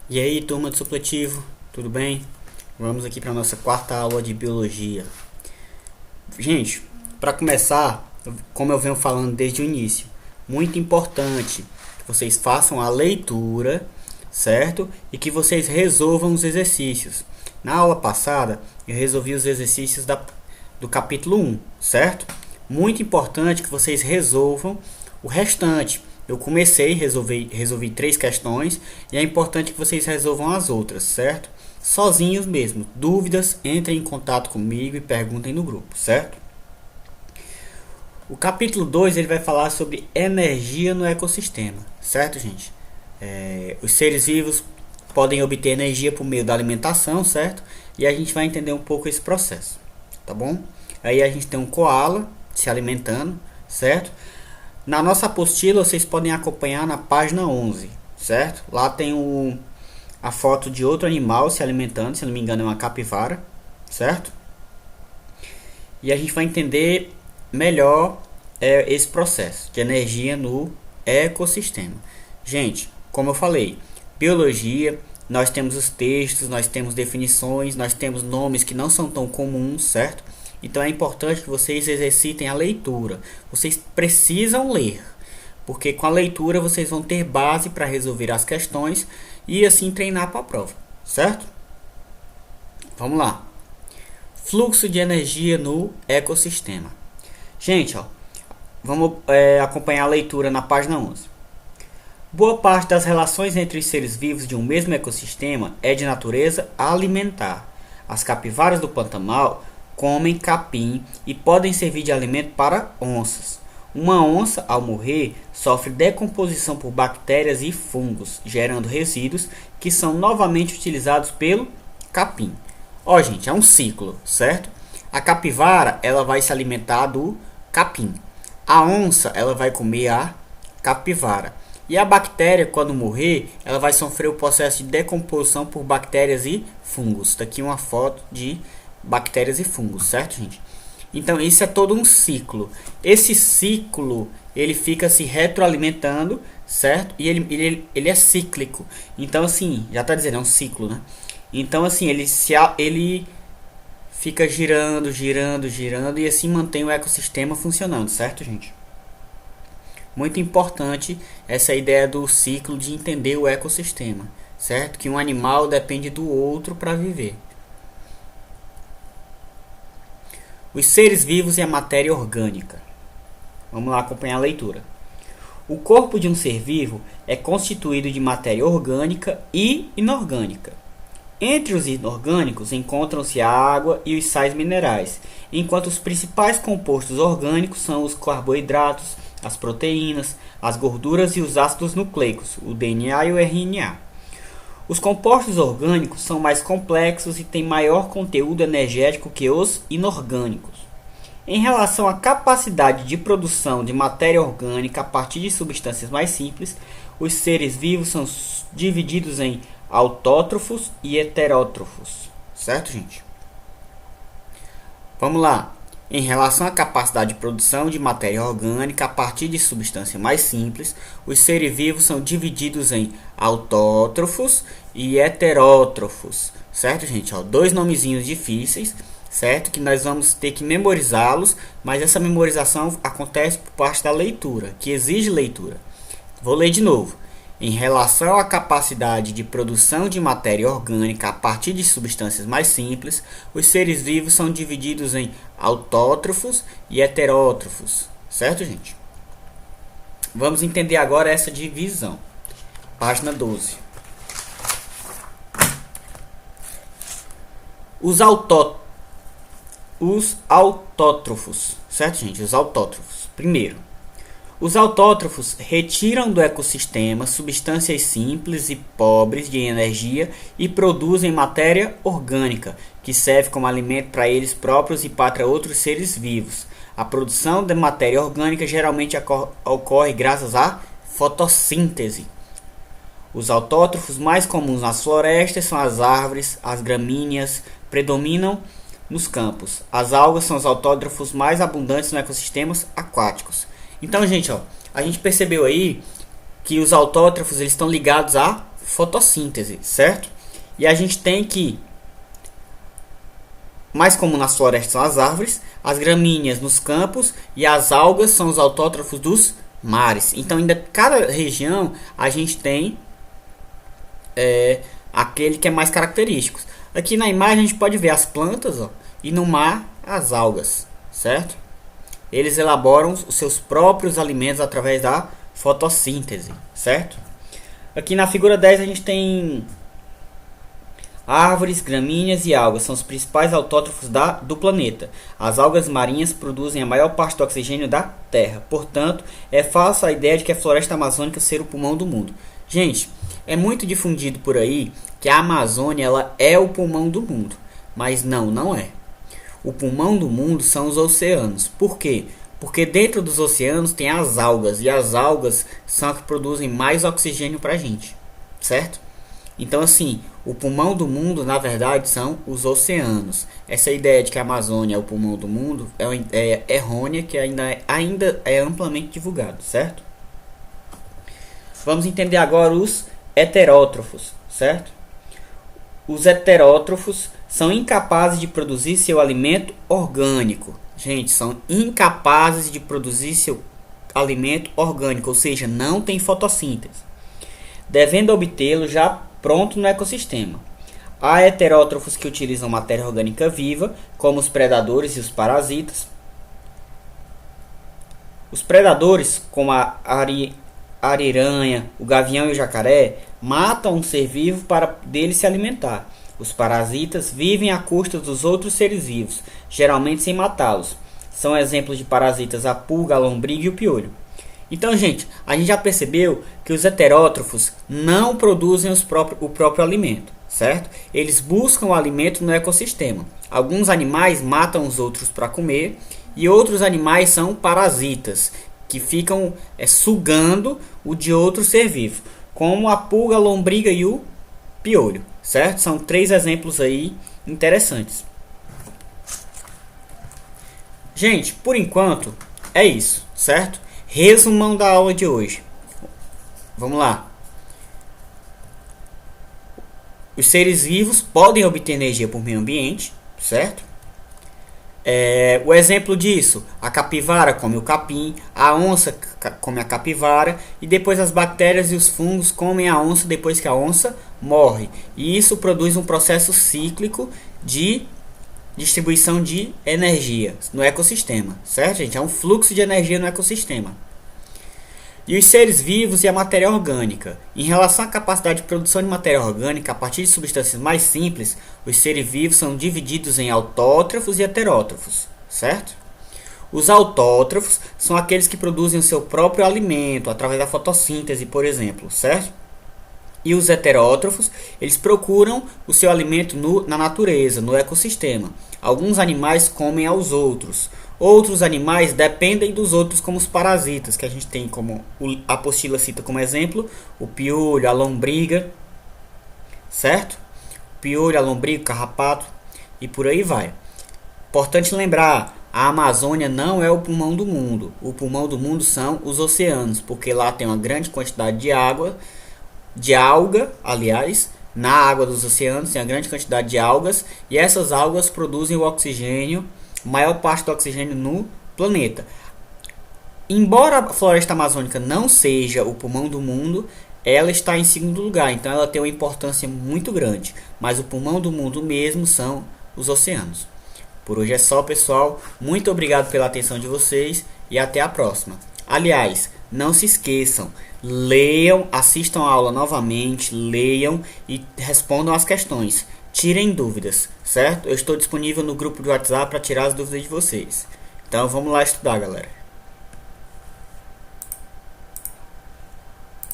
E aí, turma do supletivo, tudo bem? Vamos aqui para a nossa quarta aula de biologia. Gente, para começar, como eu venho falando desde o início, muito importante que vocês façam a leitura, certo? E que vocês resolvam os exercícios. Na aula passada, eu resolvi os exercícios do capítulo 1, certo? Muito importante que vocês resolvam o restante. Eu comecei, resolvi 3 questões e é importante que vocês resolvam as outras, certo? Sozinhos mesmo. Dúvidas, entrem em contato comigo e perguntem no grupo, certo? O capítulo 2 ele vai falar sobre energia no ecossistema, certo, gente? Os seres vivos podem obter energia por meio da alimentação, certo? E a gente vai entender um pouco esse processo, tá bom? Aí a gente tem um koala se alimentando, certo? Na nossa apostila vocês podem acompanhar na página 11, certo? Lá tem a foto de outro animal se alimentando, se não me engano é uma capivara, certo? E a gente vai entender melhor esse processo de energia no ecossistema. Gente, como eu falei, biologia, nós temos os textos, nós temos definições, nós temos nomes que não são tão comuns, certo? Então é importante que vocês exercitem a leitura. Vocês precisam ler, porque com a leitura vocês vão ter base para resolver as questões e assim treinar para a prova, certo? Vamos lá. Fluxo de energia no ecossistema. Gente, vamos acompanhar a leitura na página 11. Boa parte das relações entre os seres vivos de um mesmo ecossistema é de natureza alimentar. As capivaras do Pantanal comem capim e podem servir de alimento para onças. Uma onça, ao morrer, sofre decomposição por bactérias e fungos, gerando resíduos que são novamente utilizados pelo capim. Gente, é um ciclo, certo? A capivara, ela vai se alimentar do capim. A onça, ela vai comer a capivara. E a bactéria, quando morrer, ela vai sofrer o processo de decomposição por bactérias e fungos. Está aqui uma foto de bactérias e fungos, certo, gente? Então, isso é todo um ciclo. Esse ciclo, ele fica se retroalimentando, certo? E ele é cíclico. Então, assim, já está dizendo, é um ciclo, né? Então, assim, ele fica girando e assim mantém o ecossistema funcionando, certo, gente? Muito importante essa ideia do ciclo de entender o ecossistema, certo? Que um animal depende do outro para viver. Os seres vivos e a matéria orgânica. Vamos lá acompanhar a leitura. O corpo de um ser vivo é constituído de matéria orgânica e inorgânica. Entre os inorgânicos encontram-se a água e os sais minerais, enquanto os principais compostos orgânicos são os carboidratos, as proteínas, as gorduras e os ácidos nucleicos, o DNA e o RNA. Os compostos orgânicos são mais complexos e têm maior conteúdo energético que os inorgânicos. Em relação à capacidade de produção de matéria orgânica a partir de substâncias mais simples, os seres vivos são divididos em autótrofos e heterótrofos. Certo, gente? Vamos lá. Em relação à capacidade de produção de matéria orgânica a partir de substâncias mais simples, os seres vivos são divididos em autótrofos e heterótrofos. Certo, gente? 2 nomezinhos difíceis, certo? Que nós vamos ter que memorizá-los, mas essa memorização acontece por parte da leitura, que exige leitura. Vou ler de novo. Em relação à capacidade de produção de matéria orgânica a partir de substâncias mais simples, os seres vivos são divididos em autótrofos e heterótrofos. Certo, gente? Vamos entender agora essa divisão. Página 12. Os autótrofos. Certo, gente? Os autótrofos. Primeiro, os autótrofos retiram do ecossistema substâncias simples e pobres de energia e produzem matéria orgânica, que serve como alimento para eles próprios e para outros seres vivos. A produção de matéria orgânica geralmente ocorre graças à fotossíntese. Os autótrofos mais comuns nas florestas são as árvores, as gramíneas, predominam nos campos. As algas são os autótrofos mais abundantes nos ecossistemas aquáticos. Então, gente, a gente percebeu aí que os autótrofos eles estão ligados à fotossíntese, certo? E a gente tem que, mais comum nas florestas são as árvores, as gramíneas nos campos e as algas são os autótrofos dos mares. Então, em cada região a gente tem aquele que é mais característico. Aqui na imagem a gente pode ver as plantas, ó, e no mar as algas, certo? Eles elaboram os seus próprios alimentos através da fotossíntese, certo? Aqui na figura 10 a gente tem árvores, gramíneas e algas, são os principais autótrofos do planeta. As algas marinhas produzem a maior parte do oxigênio da Terra. Portanto, é falsa a ideia de que a floresta amazônica seja o pulmão do mundo. Gente, é muito difundido por aí que a Amazônia ela é o pulmão do mundo. Mas não é. O pulmão do mundo são os oceanos. Por quê? Porque dentro dos oceanos tem as algas. E as algas são as que produzem mais oxigênio pra gente. Certo? Então assim, o pulmão do mundo na verdade são os oceanos. Essa ideia de que a Amazônia é o pulmão do mundo é uma ideia errônea que ainda é amplamente divulgado. Certo? Vamos entender agora os heterótrofos, certo? Os heterótrofos são incapazes de produzir seu alimento orgânico. Gente, são incapazes de produzir seu alimento orgânico, ou seja, não tem fotossíntese, devendo obtê-lo já pronto no ecossistema. Há heterótrofos que utilizam matéria orgânica viva, como os predadores e os parasitas. Os predadores, como a ariranha, o gavião e o jacaré, matam um ser vivo para dele se alimentar. Os parasitas vivem à custa dos outros seres vivos, geralmente sem matá-los. São exemplos de parasitas a pulga, a lombriga e o piolho. Então, gente, a gente já percebeu que os heterótrofos não produzem o próprio alimento, certo? Eles buscam o alimento no ecossistema. Alguns animais matam os outros para comer e outros animais são parasitas, que ficam sugando o de outro ser vivo, como a pulga, a lombriga e o piolho, certo? São 3 exemplos aí interessantes. Gente, por enquanto é isso, certo? Resumão da aula de hoje. Vamos lá. Os seres vivos podem obter energia por meio ambiente, certo? O exemplo disso, a capivara come o capim, a onça come a capivara e depois as bactérias e os fungos comem a onça depois que a onça morre. E isso produz um processo cíclico de distribuição de energia no ecossistema, certo, gente? É um fluxo de energia no ecossistema. E os seres vivos e a matéria orgânica. Em relação à capacidade de produção de matéria orgânica a partir de substâncias mais simples, os seres vivos são divididos em autótrofos e heterótrofos, certo? Os autótrofos são aqueles que produzem o seu próprio alimento através da fotossíntese, por exemplo, certo? E os heterótrofos, eles procuram o seu alimento na natureza, no ecossistema. Alguns animais comem aos outros. Outros animais dependem dos outros, como os parasitas, que a gente tem como a apostila cita como exemplo, o piolho, a lombriga, certo? O piolho, a lombriga, o carrapato e por aí vai. Importante lembrar, a Amazônia não é o pulmão do mundo. O pulmão do mundo são os oceanos, porque lá tem uma grande quantidade de água, de alga, aliás, na água dos oceanos tem uma grande quantidade de algas e essas algas produzem o oxigênio, maior parte do oxigênio no planeta. Embora a floresta amazônica não seja o pulmão do mundo, ela está em segundo lugar, então ela tem uma importância muito grande, mas o pulmão do mundo mesmo são os oceanos. Por hoje é só, pessoal, muito obrigado pela atenção de vocês e até a próxima. Aliás, não se esqueçam, leiam, assistam a aula novamente, leiam e respondam as questões. Tirem dúvidas, certo? Eu estou disponível no grupo do WhatsApp para tirar as dúvidas de vocês. Então vamos lá estudar, galera.